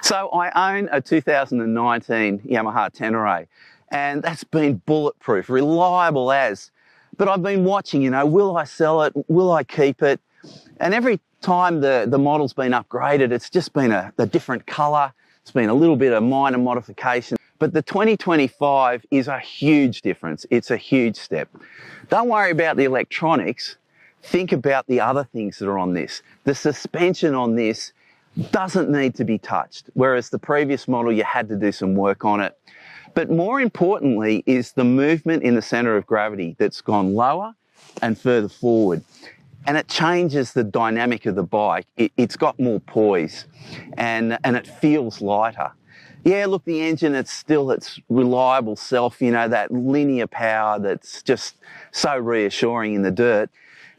So I own a 2019 Yamaha Tenere, and that's been bulletproof, reliable as. But I've been watching, will I sell it? Will I keep it? And every time the model's been upgraded, it's just been a different colour. It's been a little bit of minor modification. But the 2025 is a huge difference. It's a huge step. Don't worry about the electronics. Think about the other things that are on this. The suspension on this doesn't need to be touched, whereas the previous model, you had to do some work on it. But more importantly is the movement in the centre of gravity that's gone lower and further forward. And it changes the dynamic of the bike. It's got more poise and it feels lighter. Yeah, look, the engine, it's still its reliable self, that linear power that's just so reassuring in the dirt.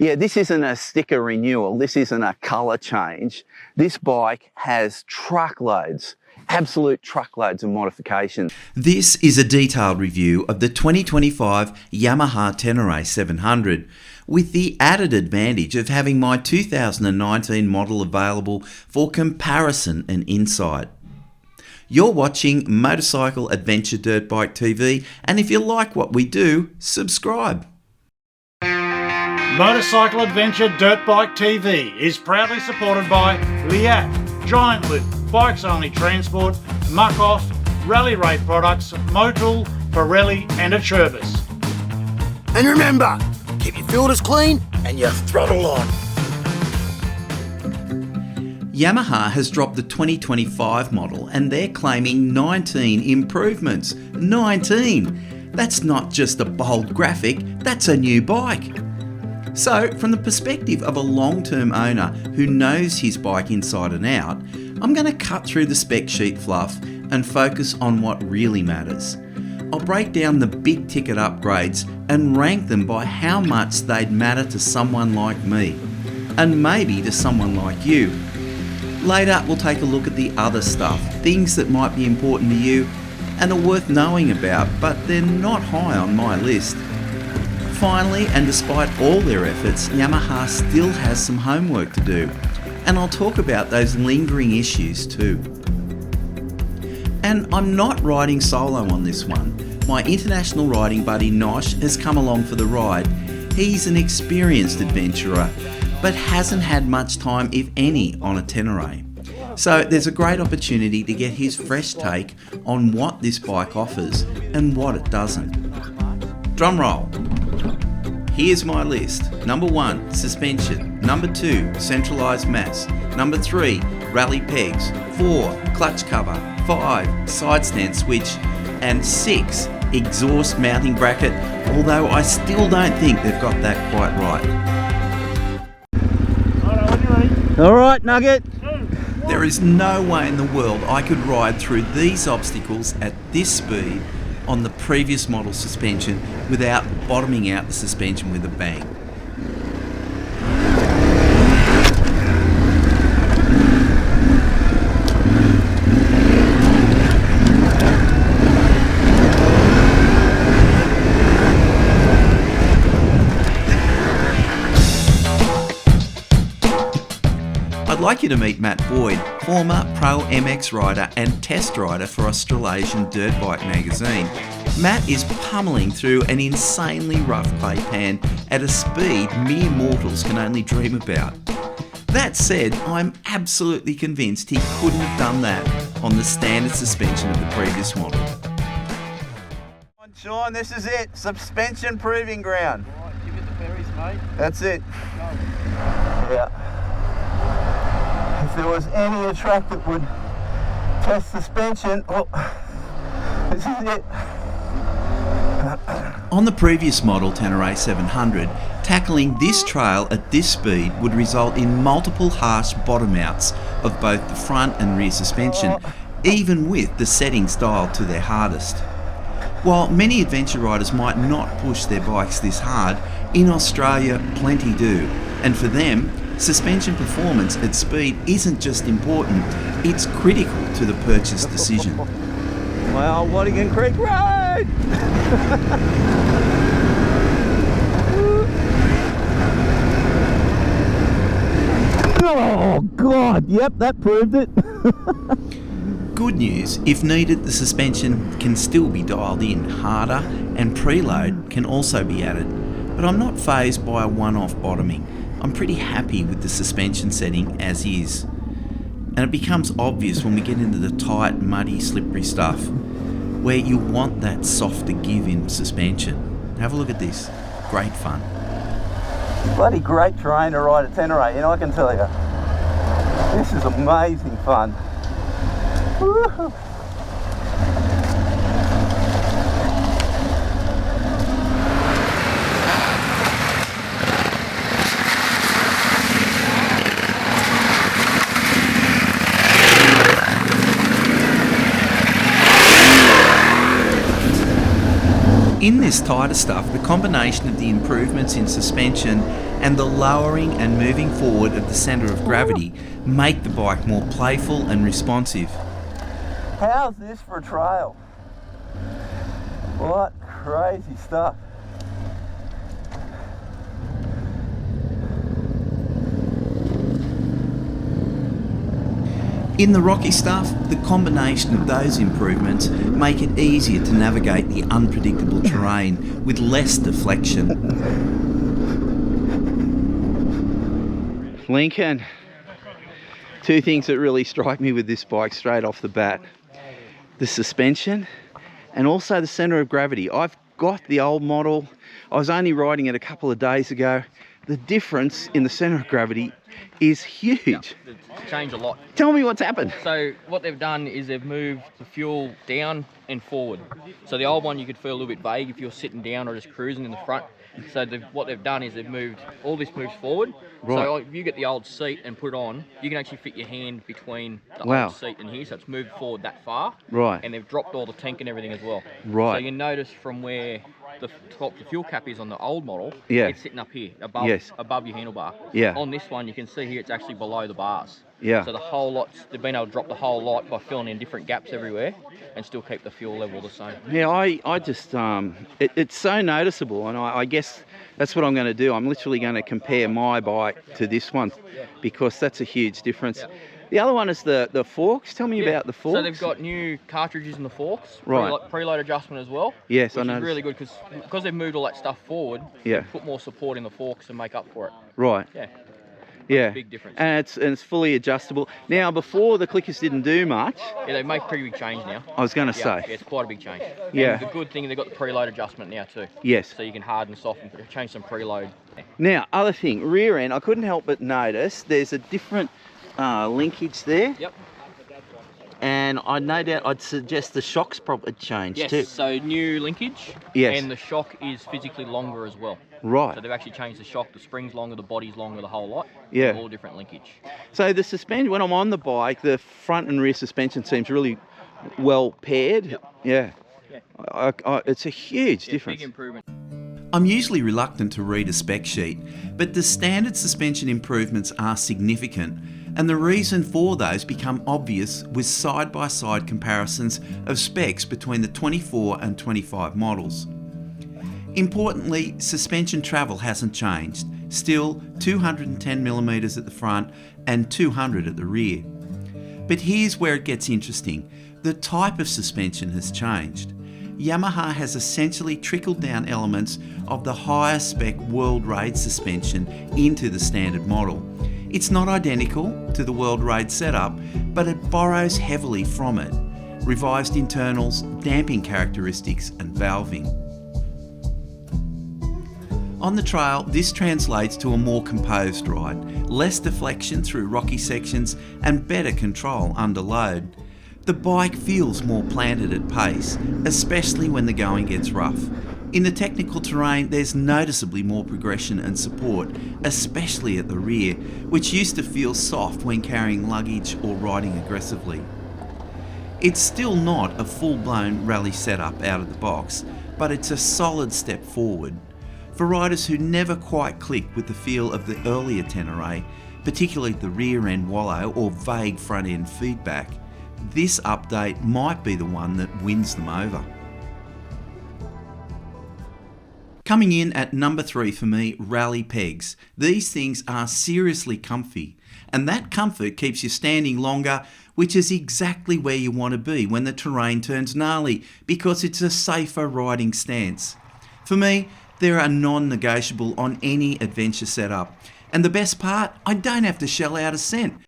Yeah, this isn't a sticker renewal. This isn't a colour change. This bike has truckloads, absolute truckloads of modifications. This is a detailed review of the 2025 Yamaha Tenere 700, with the added advantage of having my 2019 model available for comparison and insight. You're watching Motorcycle Adventure Dirt Bike TV, and if you like what we do, subscribe. Motorcycle Adventure Dirt Bike TV is proudly supported by Liat, Giant Loop, Bikes Only Transport, Muck-Off, Rally Raid Products, Motul, Pirelli and Acerbis. And remember, keep your filters clean and your throttle on. Yamaha has dropped the 2025 model and they're claiming 19 improvements. 19! That's not just a bold graphic, that's a new bike. So, from the perspective of a long-term owner who knows his bike inside and out, I'm going to cut through the spec sheet fluff and focus on what really matters. I'll break down the big ticket upgrades and rank them by how much they'd matter to someone like me, and maybe to someone like you. Later, we'll take a look at the other stuff, things that might be important to you and are worth knowing about, but they're not high on my list. Finally, and despite all their efforts, Yamaha still has some homework to do, and I'll talk about those lingering issues too. And I'm not riding solo on this one. My international riding buddy Nosh has come along for the ride. He's an experienced adventurer, but hasn't had much time, if any, on a Tenere. So there's a great opportunity to get his fresh take on what this bike offers and what it doesn't. Drum roll. Here's my list. Number 1, suspension. Number 2, centralised mass. Number 3, rally pegs. 4, clutch cover. 5, side stand switch. And 6, exhaust mounting bracket, although I still don't think they've got that quite right. All right, Nugget. There is no way in the world I could ride through these obstacles at this speed on the previous model suspension without bottoming out the suspension with a bang. I'd like you to meet Matt Boyd, former Pro MX rider and test rider for Australasian Dirt Bike magazine. Matt is pummeling through an insanely rough clay pan at a speed mere mortals can only dream about. That said, I'm absolutely convinced he couldn't have done that on the standard suspension of the previous model. Come on, Sean, this is it. Suspension proving ground. Right, give it the berries, mate. That's it. Go. Yeah. If there was any track that would test suspension, this is it. On the previous model Tenere 700, tackling this trail at this speed would result in multiple harsh bottom outs of both the front and rear suspension, even with the settings dialed to their hardest. While many adventure riders might not push their bikes this hard, in Australia plenty do, and for them, suspension performance at speed isn't just important, it's critical to the purchase decision. Well, Waddingon Creek Road! Oh God, yep, that proved it. Good news, if needed, the suspension can still be dialed in harder and preload can also be added. But I'm not fazed by a one-off bottoming. I'm pretty happy with the suspension setting as is. And it becomes obvious when we get into the tight, muddy, slippery stuff where you want that softer give in suspension. Have a look at this. Great fun. Bloody great terrain to ride a Tenere, you know, I can tell you. This is amazing fun. Woo-hoo. In this tighter stuff, the combination of the improvements in suspension and the lowering and moving forward of the centre of gravity make the bike more playful and responsive. How's this for a trail? What crazy stuff. In the rocky stuff, the combination of those improvements make it easier to navigate the unpredictable terrain with less deflection. Lincoln, two things that really strike me with this bike straight off the bat. The suspension and also the centre of gravity. I've got the old model. I was only riding it a couple of days ago. The difference in the centre of gravity is huge. Yeah, it's changed a lot. Tell me what's happened. So what they've done is they've moved the fuel down and forward. So the old one you could feel a little bit vague if you're sitting down or just cruising in the front. So what they've done is they've moved, all this moves forward. Right. So if you get the old seat and put it on, you can actually fit your hand between the old seat and here. So it's moved forward that far. Right. And they've dropped all the tank and everything as well. Right. So you notice from where the top the fuel cap is on the old model, yeah, it's sitting up here above, above your handlebar. Yeah. On this one you can see here it's actually below the bars. Yeah. So the whole lot, they've been able to drop the whole lot by filling in different gaps everywhere and still keep the fuel level the same. Yeah, I just, it's so noticeable, and I guess that's what I'm going to do. I'm literally going to compare my bike to this one because that's a huge difference. Yeah. The other one is the forks. Tell me about the forks. So they've got new cartridges in the forks, right? Preload adjustment as well. Yes, which I know. Which is really good because they've moved all that stuff forward. Yeah. Put more support in the forks and make up for it. Right. Yeah. Yeah, big difference. And it's fully adjustable. Now, before the clickers didn't do much. Yeah, they make a pretty big change now. I was going to say. Yeah, it's quite a big change. Yeah. And the good thing, they've got the preload adjustment now too. Yes. So you can harden, soften, change some preload. Now, other thing, rear end, I couldn't help but notice there's a different linkage there. Yep. And no doubt I'd suggest the shock's probably changed too. Yes, so new linkage. Yes. And the shock is physically longer as well. Right. So they've actually changed the shock, the spring's longer, the body's longer, the whole lot. Yeah. All different linkage. So the suspension, when I'm on the bike, the front and rear suspension seems really well paired. Yep. Yeah. It's a huge difference. Big improvement. I'm usually reluctant to read a spec sheet, but the standard suspension improvements are significant, and the reason for those become obvious with side-by-side comparisons of specs between the 24 and 25 models. Importantly, suspension travel hasn't changed, still 210mm at the front and 200 at the rear. But here's where it gets interesting. The type of suspension has changed. Yamaha has essentially trickled down elements of the higher spec World Raid suspension into the standard model. It's not identical to the World Raid setup, but it borrows heavily from it. Revised internals, damping characteristics and valving. On the trail, this translates to a more composed ride, less deflection through rocky sections and better control under load. The bike feels more planted at pace, especially when the going gets rough. In the technical terrain, there's noticeably more progression and support, especially at the rear, which used to feel soft when carrying luggage or riding aggressively. It's still not a full-blown rally setup out of the box, but it's a solid step forward. For riders who never quite click with the feel of the earlier Tenere, particularly the rear end wallow or vague front end feedback, this update might be the one that wins them over. Coming in at number 3 for me, rally pegs. These things are seriously comfy, and that comfort keeps you standing longer, which is exactly where you want to be when the terrain turns gnarly, because it's a safer riding stance. For me, there are non-negotiable on any adventure setup, and the best part, I don't have to shell out a cent.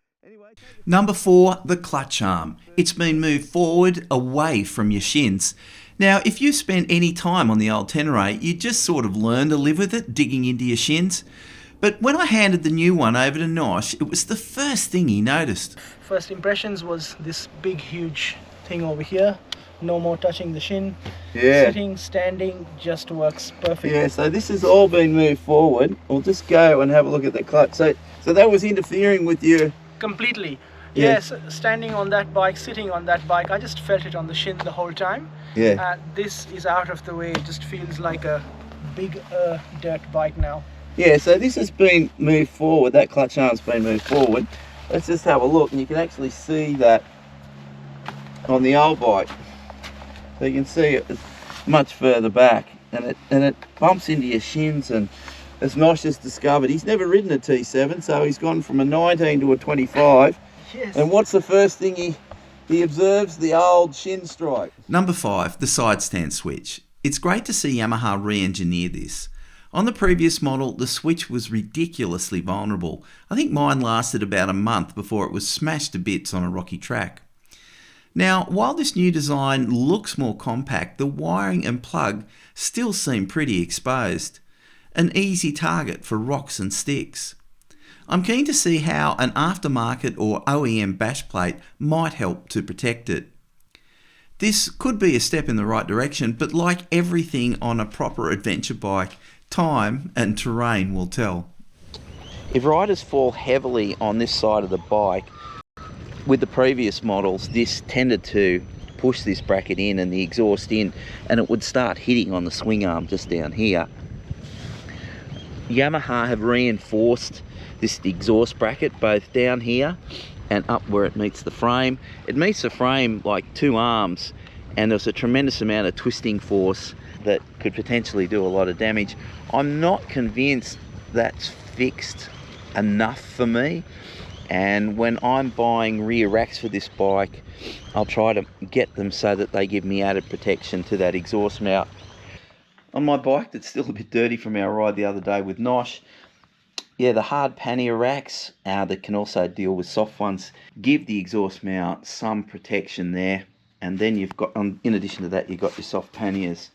Number 4, the clutch arm. It's been moved forward away from your shins. Now, if you spent any time on the old Tenere, you just sort of learn to live with it, digging into your shins. But when I handed the new one over to Nosh, it was the first thing he noticed. First impressions was this big, huge thing over here. No more touching the shin. Yeah. Sitting, standing, just works perfectly. Yeah, so this has all been moved forward. We'll just go and have a look at the clutch. So that was interfering with your... Completely. Yeah. Yes, standing on that bike, sitting on that bike, I just felt it on the shin the whole time. Yeah. This is out of the way. It just feels like a big dirt bike now. Yeah, so this has been moved forward. That clutch arm's been moved forward. Let's just have a look, and you can actually see that on the old bike. So you can see it much further back, and it bumps into your shins. And as Nosh has discovered, he's never ridden a T7, so he's gone from a 19 to a 25. Yes. And what's the first thing he observes? The old shin strike. Number 5, the side stand switch. It's great to see Yamaha re-engineer this. On the previous model, the switch was ridiculously vulnerable. I think mine lasted about a month before it was smashed to bits on a rocky track. Now, while this new design looks more compact, the wiring and plug still seem pretty exposed. An easy target for rocks and sticks. I'm keen to see how an aftermarket or OEM bash plate might help to protect it. This could be a step in the right direction, but like everything on a proper adventure bike, time and terrain will tell. If riders fall heavily on this side of the bike, with the previous models, this tended to push this bracket in and the exhaust in, and it would start hitting on the swing arm just down here. Yamaha have reinforced this exhaust bracket both down here and up where it meets the frame. It meets the frame like two arms, and there's a tremendous amount of twisting force that could potentially do a lot of damage. I'm not convinced that's fixed enough for me, and when I'm buying rear racks for this bike, I'll try to get them so that they give me added protection to that exhaust mount. On my bike that's still a bit dirty from our ride the other day with Nosh, yeah, the hard pannier racks that can also deal with soft ones give the exhaust mount some protection there, and then you've got, in addition to that, you've got your soft panniers.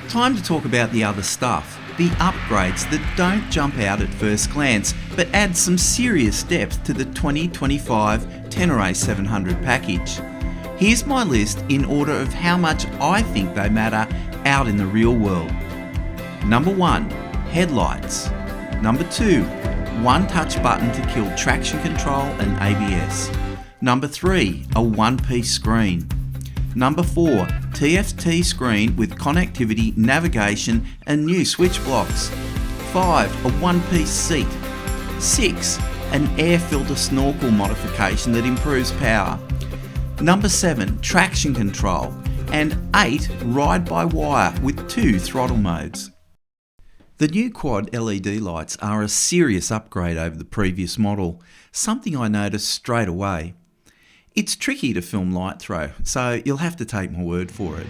Time to talk about the other stuff, the upgrades that don't jump out at first glance but add some serious depth to the 2025 Tenere 700 package. Here's my list in order of how much I think they matter out in the real world. Number 1, headlights. Number 2, one touch button to kill traction control and ABS. Number 3, a one-piece screen. Number 4, TFT screen with connectivity, navigation and new switch blocks. 5, a one-piece seat. 6, an air filter snorkel modification that improves power. Number 7, traction control. And 8, ride-by-wire with 2 throttle modes. The new quad LED lights are a serious upgrade over the previous model, something I noticed straight away. It's tricky to film light throw, so you'll have to take my word for it.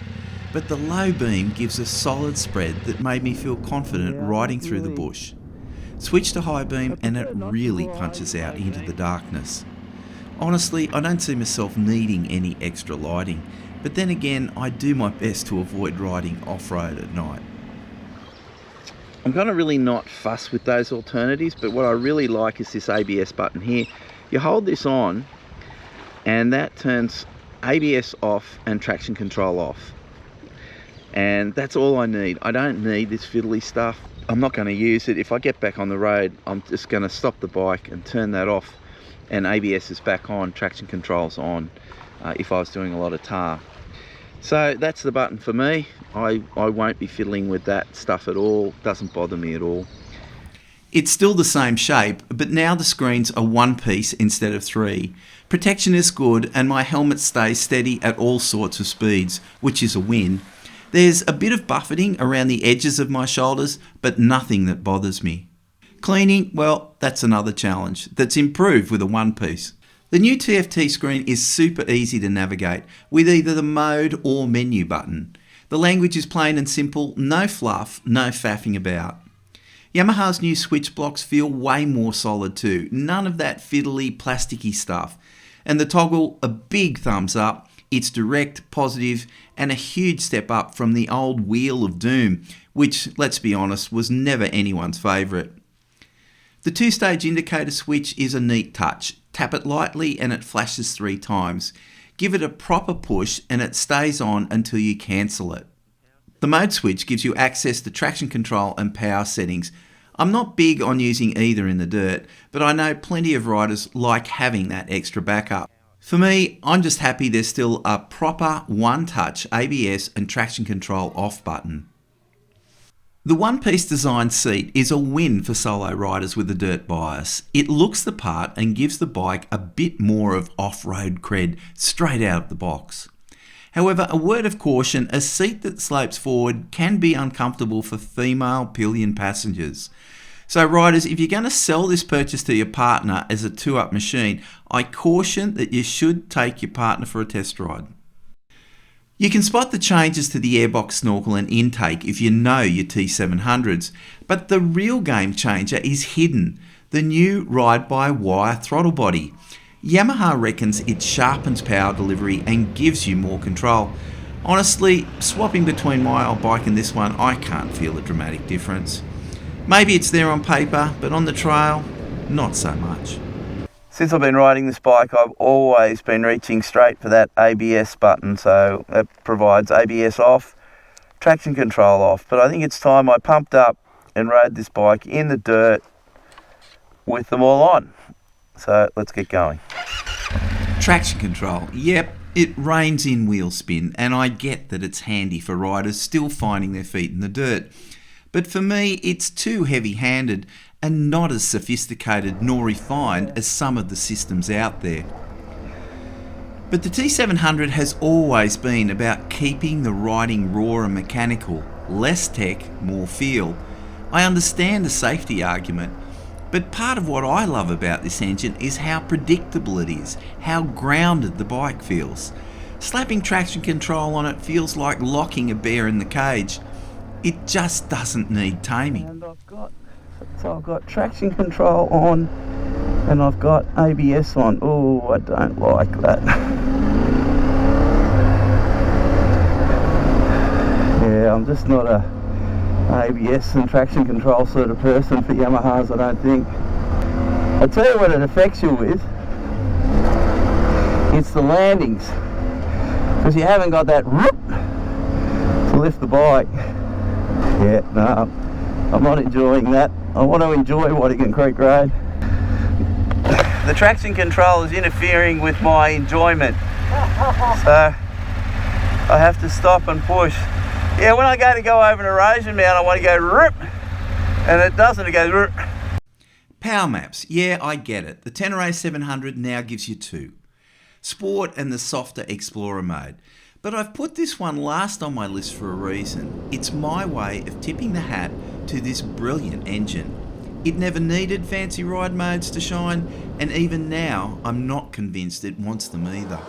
But the low beam gives a solid spread that made me feel confident riding through the bush. Switch to high beam and it really punches out into the darkness. Honestly, I don't see myself needing any extra lighting, but then again, I do my best to avoid riding off-road at night. I'm going to really not fuss with those alternatives, but what I really like is this ABS button here. You hold this on and that turns ABS off and traction control off. And that's all I need. I don't need this fiddly stuff. I'm not going to use it. If I get back on the road, I'm just going to stop the bike and turn that off, and ABS is back on, traction control's on, if I was doing a lot of tar. So that's the button for me. I won't be fiddling with that stuff at all. Doesn't bother me at all. It's still the same shape, but now the screens are one piece instead of 3. Protection is good and my helmet stays steady at all sorts of speeds, which is a win. There's a bit of buffeting around the edges of my shoulders, but nothing that bothers me. Cleaning, well, that's another challenge that's improved with a one-piece. The new TFT screen is super easy to navigate with either the mode or menu button. The language is plain and simple, no fluff, no faffing about. Yamaha's new switch blocks feel way more solid too, none of that fiddly, plasticky stuff. And the toggle, a big thumbs up, it's direct, positive, and a huge step up from the old Wheel of Doom, which, let's be honest, was never anyone's favourite. The two-stage indicator switch is a neat touch. Tap it lightly and it flashes 3 times. Give it a proper push and it stays on until you cancel it. The mode switch gives you access to traction control and power settings. I'm not big on using either in the dirt, but I know plenty of riders like having that extra backup. For me, I'm just happy there's still a proper one-touch ABS and traction control off button. The one-piece design seat is a win for solo riders with a dirt bias. It looks the part and gives the bike a bit more of off-road cred straight out of the box. However, a word of caution, a seat that slopes forward can be uncomfortable for female pillion passengers. So riders, if you're going to sell this purchase to your partner as a two-up machine, I caution that you should take your partner for a test ride. You can spot the changes to the airbox snorkel and intake if you know your T700s, but the real game changer is hidden, the new ride-by-wire throttle body. Yamaha reckons it sharpens power delivery and gives you more control. Honestly, swapping between my old bike and this one, I can't feel a dramatic difference. Maybe it's there on paper, but on the trail, not so much. Since I've been riding this bike, I've always been reaching straight for that ABS button, so it provides ABS off, traction control off. But I think it's time I pumped up and rode this bike in the dirt with them all on. So let's get going. Traction control, yep, it reins in wheel spin, and I get that it's handy for riders still finding their feet in the dirt. But for me, it's too heavy-handed and not as sophisticated nor refined as some of the systems out there. But the T700 has always been about keeping the riding raw and mechanical, less tech, more feel. I understand the safety argument, but part of what I love about this engine is how predictable it is, how grounded the bike feels. Slapping traction control on it feels like locking a bear in the cage. It just doesn't need taming. And I've got traction control on and I've got ABS on. Oh, I don't like that. Yeah, I'm just not a ABS and traction control sort of person for Yamahas, I don't think. I'll tell you what it affects you with. It's the landings. Because you haven't got that whoop to lift the bike. Yeah, no, I'm not enjoying that. I want to enjoy Waddingon Creek Road. The traction control is interfering with my enjoyment. So I have to stop and push. Yeah, when I go over an erosion mount, I want to go rip, and it doesn't, it goes rip. Power maps, yeah, I get it. The Tenere 700 now gives you 2. Sport and the softer Explorer mode. But I've put this one last on my list for a reason. It's my way of tipping the hat to this brilliant engine. It never needed fancy ride modes to shine, and even now I'm not convinced it wants them either.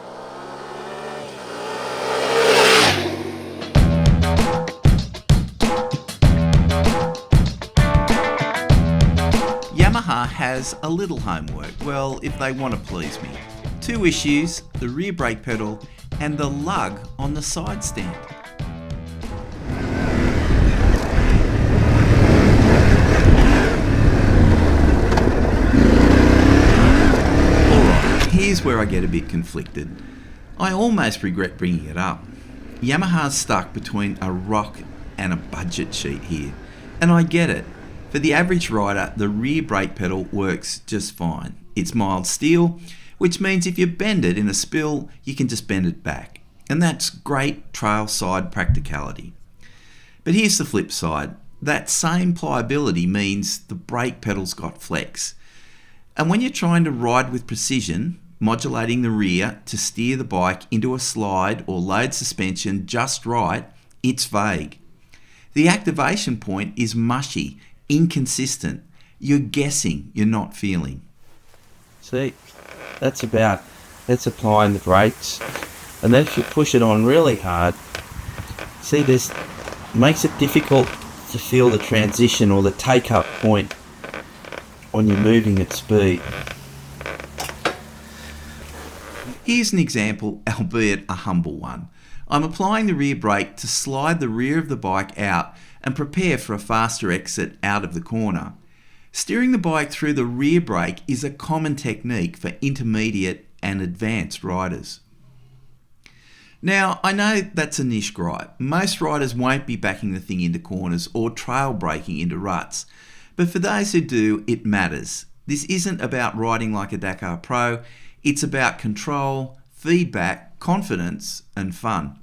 Yamaha has a little homework, well, if they want to please me. 2 issues, the rear brake pedal and the lug on the side stand. Alright, here's where I get a bit conflicted. I almost regret bringing it up. Yamaha's stuck between a rock and a budget sheet here, and I get it. For the average rider, the rear brake pedal works just fine. It's mild steel, which means if you bend it in a spill, you can just bend it back. And that's great trail side practicality. But here's the flip side. That same pliability means the brake pedal's got flex. And when you're trying to ride with precision, modulating the rear to steer the bike into a slide or load suspension just right, it's vague. The activation point is mushy, inconsistent, You're guessing, you're not feeling. See, that's applying the brakes. And then if you push it on really hard, see, this makes it difficult to feel the transition or the take-up point when you're moving at speed. Here's an example, albeit a humble one. I'm applying the rear brake to slide the rear of the bike out and prepare for a faster exit out of the corner. Steering the bike through the rear brake is a common technique for intermediate and advanced riders. Now, I know that's a niche gripe. Most riders won't be backing the thing into corners or trail braking into ruts. But for those who do, it matters. This isn't about riding like a Dakar Pro. It's about control, feedback, confidence, and fun.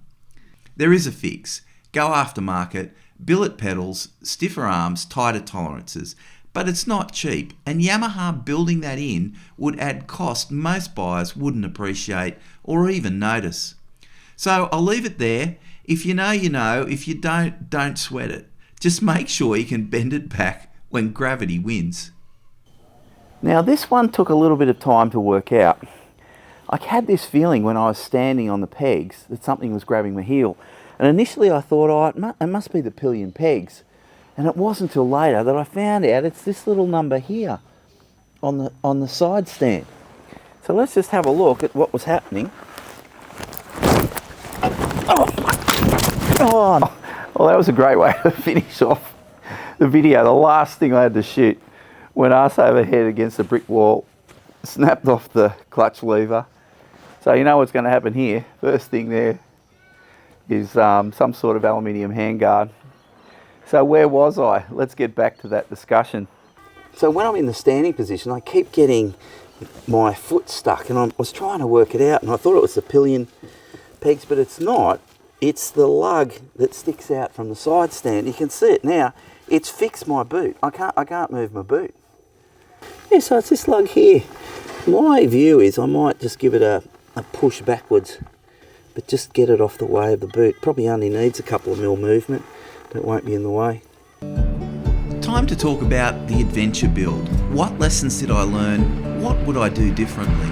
There is a fix. Go aftermarket, billet pedals, stiffer arms, tighter tolerances. But it's not cheap, and Yamaha building that in would add cost most buyers wouldn't appreciate or even notice. So I'll leave it there. If you know, you know. If you don't sweat it. Just make sure you can bend it back when gravity wins. Now this one took a little bit of time to work out. I had this feeling when I was standing on the pegs that something was grabbing my heel. And initially I thought, oh, it must be the pillion pegs. And it wasn't until later that I found out it's this little number here on the side stand. So let's just have a look at what was happening. Oh, well, that was a great way to finish off the video. The last thing I had to shoot went arse over head against a brick wall, snapped off the clutch lever. So you know what's going to happen here. First thing there is some sort of aluminium handguard. So where was I? Let's get back to that discussion. So when I'm in the standing position, I keep getting my foot stuck, and I was trying to work it out, and I thought it was the pillion pegs, but it's not. It's the lug that sticks out from the side stand. You can see it now. It's fixed my boot. I can't move my boot. Yeah, so it's this lug here. My view is I might just give it a push backwards, but just get it off the way of the boot. Probably only needs a couple of mil movement. That won't be in the way. Time to talk about the adventure build. What lessons did I learn? What would I do differently?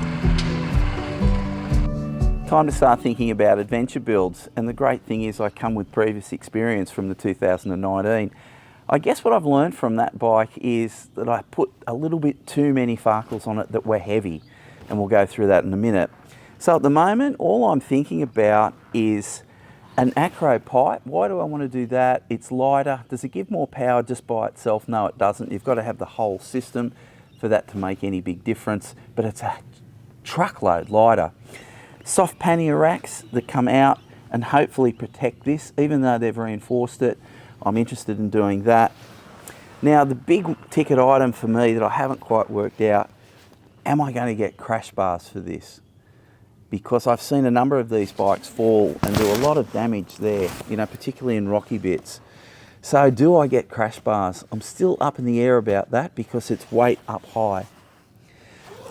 Time to start thinking about adventure builds, and the great thing is I come with previous experience from the 2019. I guess what I've learned from that bike is that I put a little bit too many Farkles on it that were heavy, and we'll go through that in a minute. So at the moment, all I'm thinking about is an acro pipe. Why do I want to do that? It's lighter. Does it give more power just by itself? No, it doesn't. You've got to have the whole system for that to make any big difference, but it's a truckload lighter. Soft pannier racks that come out and hopefully protect this, even though they've reinforced it. I'm interested in doing that. Now, the big ticket item for me that I haven't quite worked out, am I going to get crash bars for this? Because I've seen a number of these bikes fall and do a lot of damage there, you know, particularly in rocky bits. So do I get crash bars? I'm still up in the air about that because it's weight up high.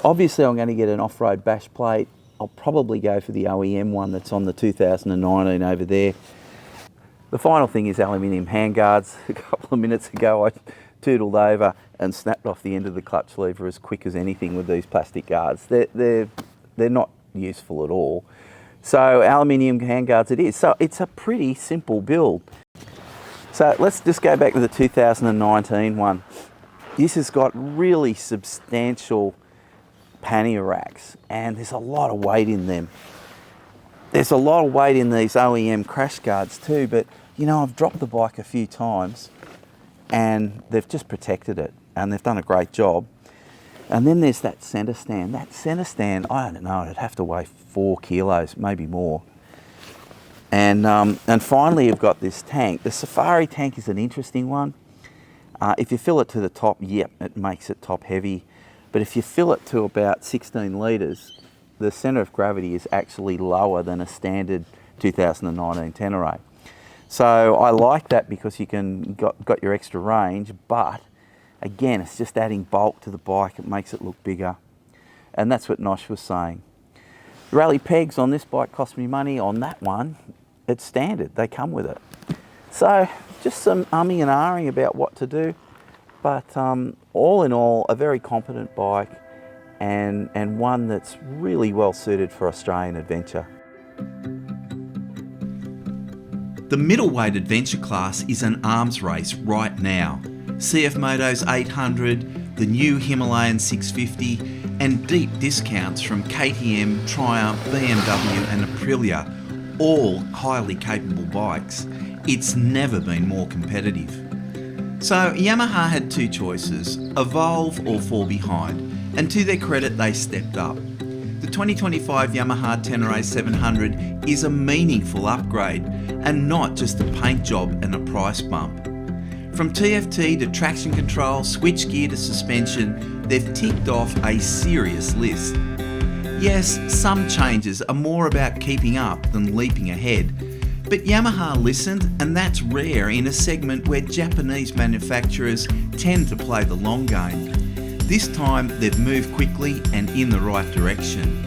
Obviously I'm going to get an off-road bash plate. I'll probably go for the OEM one that's on the 2019 over there. The final thing is aluminium handguards. A couple of minutes ago I tootled over and snapped off the end of the clutch lever as quick as anything with these plastic guards. They're not useful at all. So aluminium handguards it is. So it's a pretty simple build. So let's just go back to the 2019 one. This has got really substantial pannier racks and there's a lot of weight in them. There's a lot of weight in these OEM crash guards too, but you know, I've dropped the bike a few times and they've just protected it and they've done a great job. And then there's that centre stand. That centre stand, I don't know, it'd have to weigh 4 kilos, maybe more. And finally you've got this tank. The Safari tank is an interesting one. If you fill it to the top, yep, it makes it top heavy. But if you fill it to about 16 litres, the centre of gravity is actually lower than a standard 2019 Tenere. So I like that because you got your extra range, but again, it's just adding bulk to the bike. It makes it look bigger. And that's what Nosh was saying. Rally pegs on this bike cost me money. On that one, it's standard. They come with it. So just some umming and ahhing about what to do. But all in all, a very competent bike and one that's really well suited for Australian adventure. The middleweight adventure class is an arms race right now. CF Moto's 800, the new Himalayan 650, and deep discounts from KTM, Triumph, BMW and Aprilia, all highly capable bikes. It's never been more competitive. So Yamaha had two choices, evolve or fall behind, and to their credit they stepped up. The 2025 Yamaha Tenere 700 is a meaningful upgrade and not just a paint job and a price bump. From TFT to traction control, switchgear to suspension, they've ticked off a serious list. Yes, some changes are more about keeping up than leaping ahead, but Yamaha listened, and that's rare in a segment where Japanese manufacturers tend to play the long game. This time they've moved quickly and in the right direction.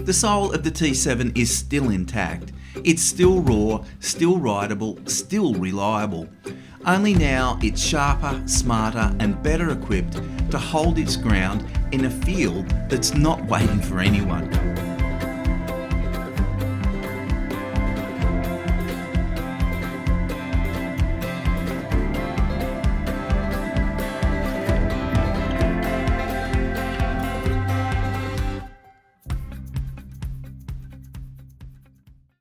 The soul of the T7 is still intact. It's still raw, still rideable, still reliable. Only now it's sharper, smarter and better equipped to hold its ground in a field that's not waiting for anyone.